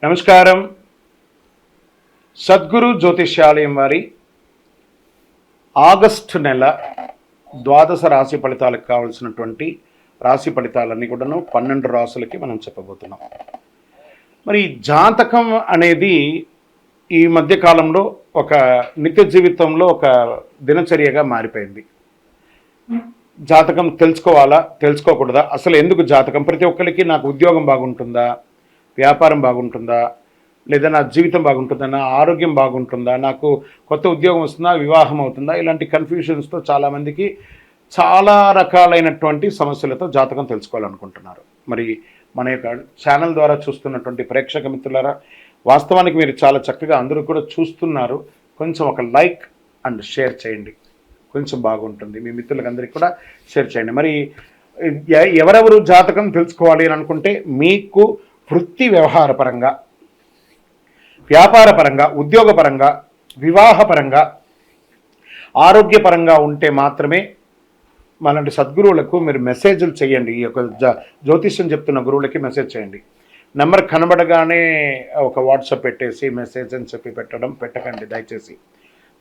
నమస్కారం. సద్గురు జ్యోతిష్యాలయం వారి ఆగస్టు నెల ద్వాదశ రాశి ఫలితాలకు కావాల్సినటువంటి రాశి ఫలితాలన్నీ కూడాను 12 రాశులకి మనం చెప్పబోతున్నాం. మరి జాతకం అనేది ఈ మధ్య కాలంలో ఒక నిత్య జీవితంలో ఒక దినచర్యగా మారిపోయింది. జాతకం తెలుసుకోవాలా, తెలుసుకోకూడదా, అసలు ఎందుకు జాతకం? ప్రతి ఒక్కరికి నాకు ఉద్యోగం బాగుంటుందా, వ్యాపారం బాగుంటుందా, లేదా నా జీవితం బాగుంటుందా, నా ఆరోగ్యం బాగుంటుందా, నాకు కొత్త ఉద్యోగం వస్తుందా, వివాహం అవుతుందా, ఇలాంటి కన్ఫ్యూషన్స్తో చాలామందికి చాలా రకాలైనటువంటి సమస్యలతో జాతకం తెలుసుకోవాలనుకుంటున్నారు. మరి మన యొక్క ఛానల్ ద్వారా చూస్తున్నటువంటి ప్రేక్షక మిత్రులారా, వాస్తవానికి మీరు చాలా చక్కగా అందరూ కూడా చూస్తున్నారు. కొంచెం ఒక లైక్ అండ్ షేర్ చేయండి, కొంచెం బాగుంటుంది. మీ మిత్రులందరికీ కూడా షేర్ చేయండి. మరి ఎవరెవరు జాతకం తెలుసుకోవాలి అని అనుకుంటే, మీకు వృత్తి వ్యవహారపరంగా, వ్యాపారపరంగా, ఉద్యోగపరంగా, వివాహపరంగా, ఆరోగ్యపరంగా ఉంటే మాత్రమే మనలాంటి సద్గురువులకు మీరు మెసేజ్లు చేయండి. ఈ యొక్క జ్యోతిష్యం చెప్తున్న గురువులకి మెసేజ్ చేయండి. నెంబర్ కనబడగానే ఒక వాట్సాప్ పెట్టేసి మెసేజ్ అని చెప్పి పెట్టకండి దయచేసి.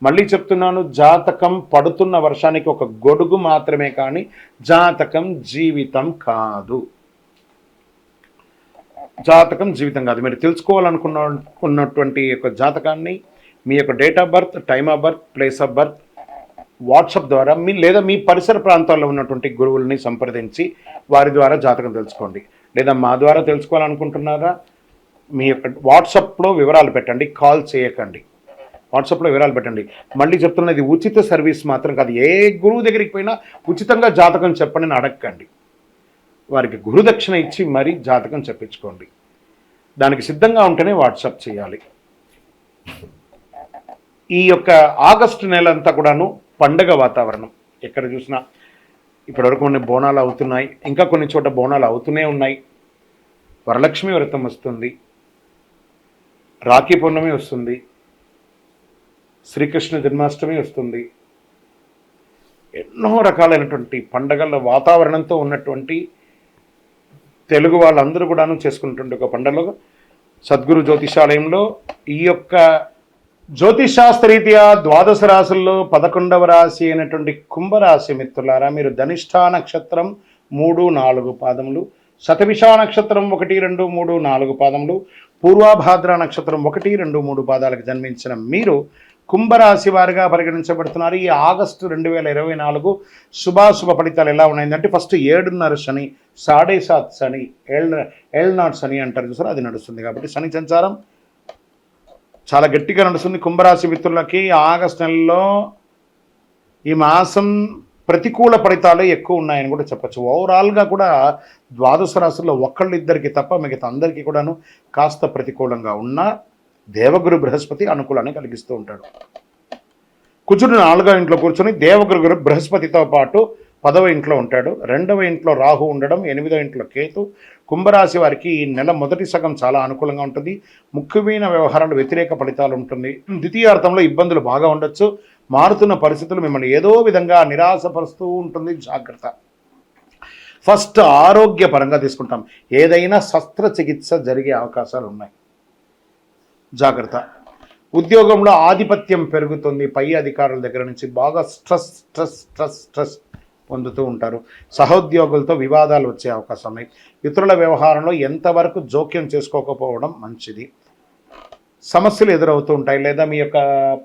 మళ్ళీ చెప్తున్నాను, జాతకం పడుతున్న వర్షానికి ఒక గొడుగు మాత్రమే, కానీ జాతకం జీవితం కాదు. జాతకం జీవితం కాదు. మీరు తెలుసుకోవాలనుకున్నటువంటి యొక్క జాతకాన్ని మీ యొక్క date of birth, time of birth, place of birth WhatsApp ద్వారా లేదా మీ పరిసర ప్రాంతాల్లో ఉన్నటువంటి గురువుల్ని సంప్రదించి వారి ద్వారా జాతకం తెలుసుకోండి. లేదా మా ద్వారా తెలుసుకోవాలనుకుంటున్నారా, మీ యొక్క వాట్సాప్లో వివరాలు పెట్టండి, కాల్ చేయకండి. వాట్సాప్లో వివరాలు పెట్టండి. మళ్ళీ చెప్తున్నది ఉచిత సర్వీస్ మాత్రం కాదు. ఏ గురువు దగ్గరికి పోయినా ఉచితంగా జాతకం చెప్పండి అని అడగండి. వారికి గురుదక్షిణ ఇచ్చి మరీ జాతకం చెప్పించుకోండి. దానికి సిద్ధంగా ఉంటేనే వాట్సాప్ చేయాలి. ఈ యొక్క ఆగస్టు నెల అంతా కూడాను పండగ వాతావరణం. ఎక్కడ చూసినా ఇప్పటివరకు కొన్ని బోనాలు అవుతున్నాయి, ఇంకా కొన్ని చోట బోనాలు అవుతూనే ఉన్నాయి. వరలక్ష్మి వ్రతం వస్తుంది, రాఖీ పౌర్ణమి వస్తుంది, శ్రీకృష్ణ జన్మాష్టమి వస్తుంది. ఎన్నో రకాలైనటువంటి పండగల వాతావరణంతో ఉన్నటువంటి తెలుగు వాళ్ళందరూ కూడాను చేసుకున్నటువంటి ఒక పండుగలో సద్గురు జ్యోతిషాలయంలో ఈ యొక్క జ్యోతిషాస్త్రరీత్యా ద్వాదశ రాశుల్లో 11వ రాశి అయినటువంటి కుంభరాశి మిత్రులారా, మీరు ధనిష్ఠా నక్షత్రం 3, 4 పాదములు, శతభిషా నక్షత్రం 1, 2, 3, 4 పాదములు, పూర్వాభాద్ర నక్షత్రం 1, 2, 3 పాదాలకు జన్మించిన మీరు కుంభరాశి వారిగా పరిగణించబడుతున్నారు. ఈ ఆగస్టు 2024 శుభాశుభ ఫలితాలు ఎలా ఉన్నాయంటే, ఫస్ట్ 7.5 శని, 7.5 శని, ఏళ్ళనాడు శని అంటారు చూసారు, అది నడుస్తుంది. కాబట్టి శని సంచారం చాలా గట్టిగా నడుస్తుంది. కుంభరాశి మిత్రులకి ఆగస్టు నెలలో ఈ మాసం ప్రతికూల ఫలితాలు ఎక్కువ ఉన్నాయని కూడా చెప్పచ్చు. ఓవరాల్గా కూడా ద్వాదశ రాశుల్లో ఒకళ్ళిద్దరికి తప్ప మిగతా అందరికీ కూడాను కాస్త ప్రతికూలంగా ఉన్న దేవగురు బృహస్పతి అనుకూలాన్ని కలిగిస్తూ ఉంటాడు. కుజుడు 4వ ఇంట్లో కూర్చొని దేవగురు బృహస్పతితో పాటు 10వ ఇంట్లో ఉంటాడు. 2వ ఇంట్లో రాహు ఉండడం, 8వ ఇంట్లో కేతు. కుంభరాశి వారికి ఈ నెల మొదటి సగం చాలా అనుకూలంగా ఉంటుంది. ముఖ్యమైన వ్యవహారాలు వ్యతిరేక ఫలితాలు ఉంటుంది. ద్వితీయార్థంలో ఇబ్బందులు బాగా ఉండొచ్చు. మారుతున్న పరిస్థితులు మిమ్మల్ని ఏదో విధంగా నిరాశపరుస్తూ ఉంటుంది. జాగ్రత్త. ఫస్ట్ ఆరోగ్యపరంగా తీసుకుంటాం. ఏదైనా శస్త్రచికిత్స జరిగే అవకాశాలు ఉన్నాయి, జాగ్రత్త. ఉద్యోగంలో ఆధిపత్యం పెరుగుతుంది. పై అధికారుల దగ్గర నుంచి బాగా స్ట్రెస్ పొందుతూ ఉంటారు. సహోద్యోగులతో వివాదాలు వచ్చే అవకాశం ఉన్నాయి. ఇతరుల వ్యవహారంలో ఎంతవరకు జోక్యం చేసుకోకపోవడం మంచిది. సమస్యలు ఎదురవుతూ ఉంటాయి. లేదా మీ యొక్క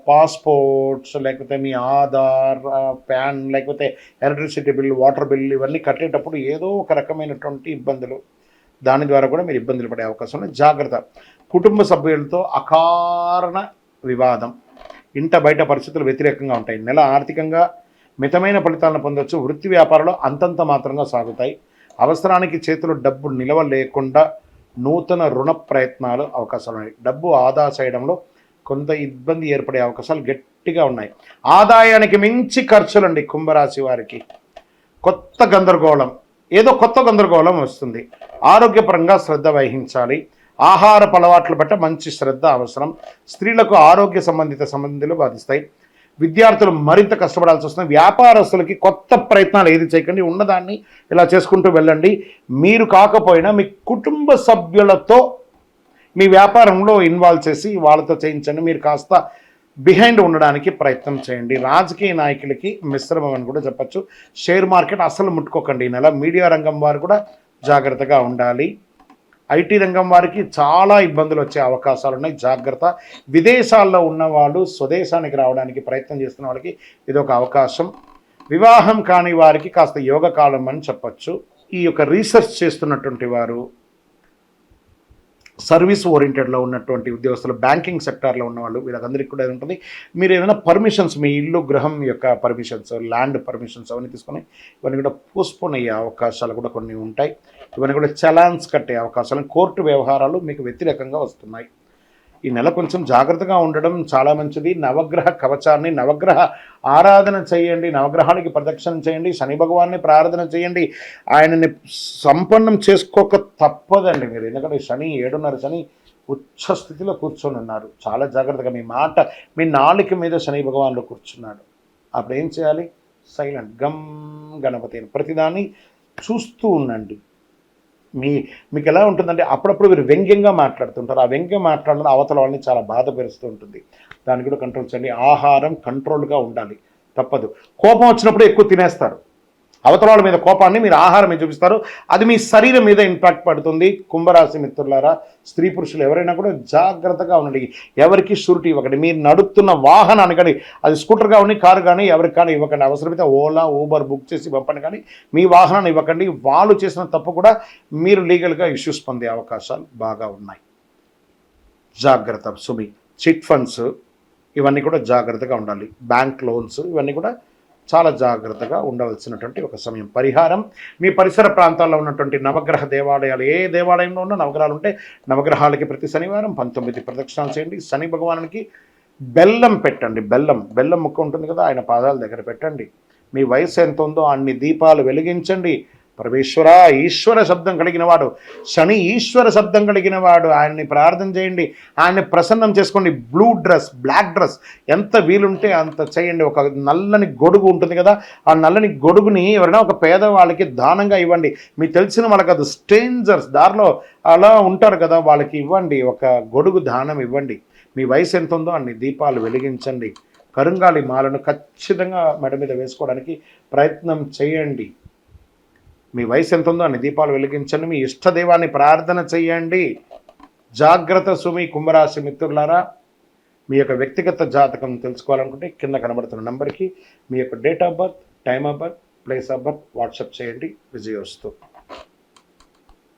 పాస్పోర్ట్స్, లేకపోతే మీ ఆధార్, ప్యాన్, లేకపోతే ఎలక్ట్రిసిటీ బిల్, వాటర్ బిల్ ఇవన్నీ కట్టేటప్పుడు ఏదో ఒక రకమైనటువంటి ఇబ్బందులు, దాని ద్వారా కూడా మీరు ఇబ్బందులు పడే అవకాశం ఉంది. జాగ్రత్త. కుటుంబ సభ్యులతో అకారణ వివాదం, ఇంట బయట పరిస్థితులు వ్యతిరేకంగా ఉంటాయి. నెల ఆర్థికంగా మితమైన ఫలితాలను పొందవచ్చు. వృత్తి వ్యాపారంలో అంతంత మాత్రంగా సాగుతాయి. అవసరానికి చేతులు డబ్బు నిలవ లేకుండా నూతన రుణ ప్రయత్నాలు అవకాశాలు ఉన్నాయి. డబ్బు ఆదా చేయడంలో కొంత ఇబ్బంది ఏర్పడే అవకాశాలు గట్టిగా ఉన్నాయి. ఆదాయానికి మించి ఖర్చులండి కుంభరాశి వారికి. కొత్త గందరగోళం వస్తుంది. ఆరోగ్యపరంగా శ్రద్ధ వహించాలి. ఆహారపు అలవాట్లు బట్ట మంచి శ్రద్ధ అవసరం. స్త్రీలకు ఆరోగ్య సంబంధిత సమస్యలు బాధిస్తాయి. విద్యార్థులు మరింత కష్టపడాల్సి వస్తుంది. వ్యాపారస్తులకి కొత్త ప్రయత్నాలు ఏది చేయకండి, ఉన్నదాన్ని ఇలా చేసుకుంటూ వెళ్ళండి. మీరు కాకపోయినా మీ కుటుంబ సభ్యులతో మీ వ్యాపారంలో ఇన్వాల్వ్ చేసి వాళ్ళతో చేయించండి. మీరు కాస్త బిహైండ్ ఉండడానికి ప్రయత్నం చేయండి. రాజకీయ నాయకులకి మిశ్రమం అని కూడా చెప్పచ్చు. షేర్ మార్కెట్ అస్సలు ముట్టుకోకండి ఈ నెల. మీడియా రంగం వారు కూడా జాగ్రత్తగా ఉండాలి. ఐటీ రంగం వారికి చాలా ఇబ్బందులు వచ్చే అవకాశాలు ఉన్నాయి, జాగ్రత్త. విదేశాల్లో ఉన్నవాళ్ళు స్వదేశానికి రావడానికి ప్రయత్నం చేస్తున్న వాళ్ళకి ఇది ఒక అవకాశం. వివాహం కాని వారికి కాస్త యోగకాలం అని చెప్పచ్చు. ఈ యొక్క రీసెర్చ్ చేస్తున్నటువంటి వారు, సర్వీస్ ఓరియంటెడ్లో ఉన్నటువంటి ఉద్యోగస్తులు, బ్యాంకింగ్ సెక్టార్లో ఉన్నవాళ్ళు, వీళ్ళకందరికీ కూడా ఉంటుంది. మీరు ఏదైనా పర్మిషన్స్, మీ ఇల్లు గృహం యొక్క పర్మిషన్స్, ల్యాండ్ పర్మిషన్స్ అవన్నీ తీసుకొని ఇవన్నీ కూడా పోస్ట్పోన్ అయ్యే అవకాశాలు కూడా కొన్ని ఉంటాయి. ఇవన్నీ కూడా చలాన్స్ కట్టే అవకాశాలు, కోర్టు వ్యవహారాలు మీకు వ్యతిరేకంగా వస్తున్నాయి. ఈ నెల కొంచెం జాగ్రత్తగా ఉండడం చాలా మంచిది. నవగ్రహ కవచాన్ని, నవగ్రహ ఆరాధన చేయండి, నవగ్రహానికి ప్రదక్షిణం చేయండి, శని భగవాన్ని ప్రార్థన చేయండి. ఆయనని సంపన్నం చేసుకోక తప్పదండి మీరు. ఎందుకంటే శని 7:30 శని ఉచ్చ స్థితిలో కూర్చొని ఉన్నారు. చాలా జాగ్రత్తగా మీ మాట, మీ నాలుక మీద శని భగవానుడు కూర్చున్నాడు. అప్పుడు ఏం చేయాలి? సైలెంట్, గమ్ గణపతి అని ప్రతిదాన్ని చూస్తూ ఉండండి. మీకు ఎలా ఉంటుందంటే అప్పుడప్పుడు మీరు వ్యంగ్యంగా మాట్లాడుతుంటారు. ఆ వ్యంగ్యం మాట్లాడడం అవతల వాళ్ళని చాలా బాధపరుస్తూ ఉంటుంది. దాన్ని కూడా కంట్రోల్ చేయండి. ఆహారం కంట్రోల్గా ఉండాలి, తప్పదు. కోపం వచ్చినప్పుడు ఎక్కువ తినేస్తారు. అవతల వాళ్ళ మీద కోపాన్ని మీరు ఆహారం మీద చూపిస్తారు. అది మీ శరీరం మీద ఇంపాక్ట్ పడుతుంది. కుంభరాశి మిత్రులారా, స్త్రీ పురుషులు ఎవరైనా కూడా జాగ్రత్తగా ఉండండి. ఎవరికి షూరిటీ ఇవ్వకండి. మీరు నడుపుతున్న వాహనాన్ని కానీ, అది స్కూటర్ కానీ, కారు కానీ, ఎవరికి కానీ ఇవ్వకండి. అవసరమైతే ఓలా, ఊబర్ బుక్ చేసి పంపండి, కానీ మీ వాహనాన్ని ఇవ్వకండి. వాళ్ళు చేసిన తప్పు కూడా మీరు లీగల్గా ఇష్యూస్ పొందే అవకాశాలు బాగా ఉన్నాయి. జాగ్రత్త. సుమి, చిట్ ఫండ్స్ ఇవన్నీ కూడా జాగ్రత్తగా ఉండాలి. బ్యాంక్ లోన్స్ ఇవన్నీ కూడా చాలా జాగ్రత్తగా ఉండవలసినటువంటి ఒక సమయం. పరిహారం, మీ పరిసర ప్రాంతాల్లో ఉన్నటువంటి నవగ్రహ దేవాలయాలు, ఏ దేవాలయంలో ఉన్న నవగ్రహాలు ఉంటే నవగ్రహాలకి ప్రతి శనివారం 19 ప్రదక్షిణాలు చేయండి. శని భగవానునికి బెల్లం పెట్టండి. బెల్లం ముక్క ఉంటుంది కదా, ఆయన పాదాల దగ్గర పెట్టండి. మీ వయసు ఎంత ఉందో అన్ని దీపాలు వెలిగించండి. పరమేశ్వర, ఈశ్వర శబ్దం కలిగిన వాడు శని, ఈశ్వర శబ్దం కలిగిన వాడు. ఆయన్ని ప్రార్థన చేయండి, ఆయన్ని ప్రసన్నం చేసుకోండి. బ్లూ డ్రెస్, బ్లాక్ డ్రెస్ ఎంత వీలుంటే అంత చేయండి. ఒక నల్లని గొడుగు ఉంటుంది కదా, ఆ నల్లని గొడుగుని ఎవరైనా ఒక పేదవాళ్ళకి దానంగా ఇవ్వండి. మీకు తెలిసిన వాళ్ళకి, అది స్ట్రేంజర్స్ దారిలో అలా ఉంటారు కదా, వాళ్ళకి ఇవ్వండి. ఒక గొడుగు దానం ఇవ్వండి. మీ వయసు ఎంత ఉందో అన్ని దీపాలు వెలిగించండి. కరుంగాలి మాలను ఖచ్చితంగా మెడ మీద వేసుకోవడానికి ప్రయత్నం చేయండి. మీ వయసు ఎంత ఉందో అన్ని దీపాలు వెలిగించండి. మీ ఇష్టదైవాన్ని ప్రార్థన చేయండి. జాగ్రత్త. సుమి, కుంభరాశి మిత్రులారా, మీ యొక్క వ్యక్తిగత జాతకం తెలుసుకోవాలనుకుంటే కింద కనబడుతున్న నంబర్కి మీ యొక్క date of birth, time of birth, place of birth WhatsApp చేయండి. విజయోస్తు.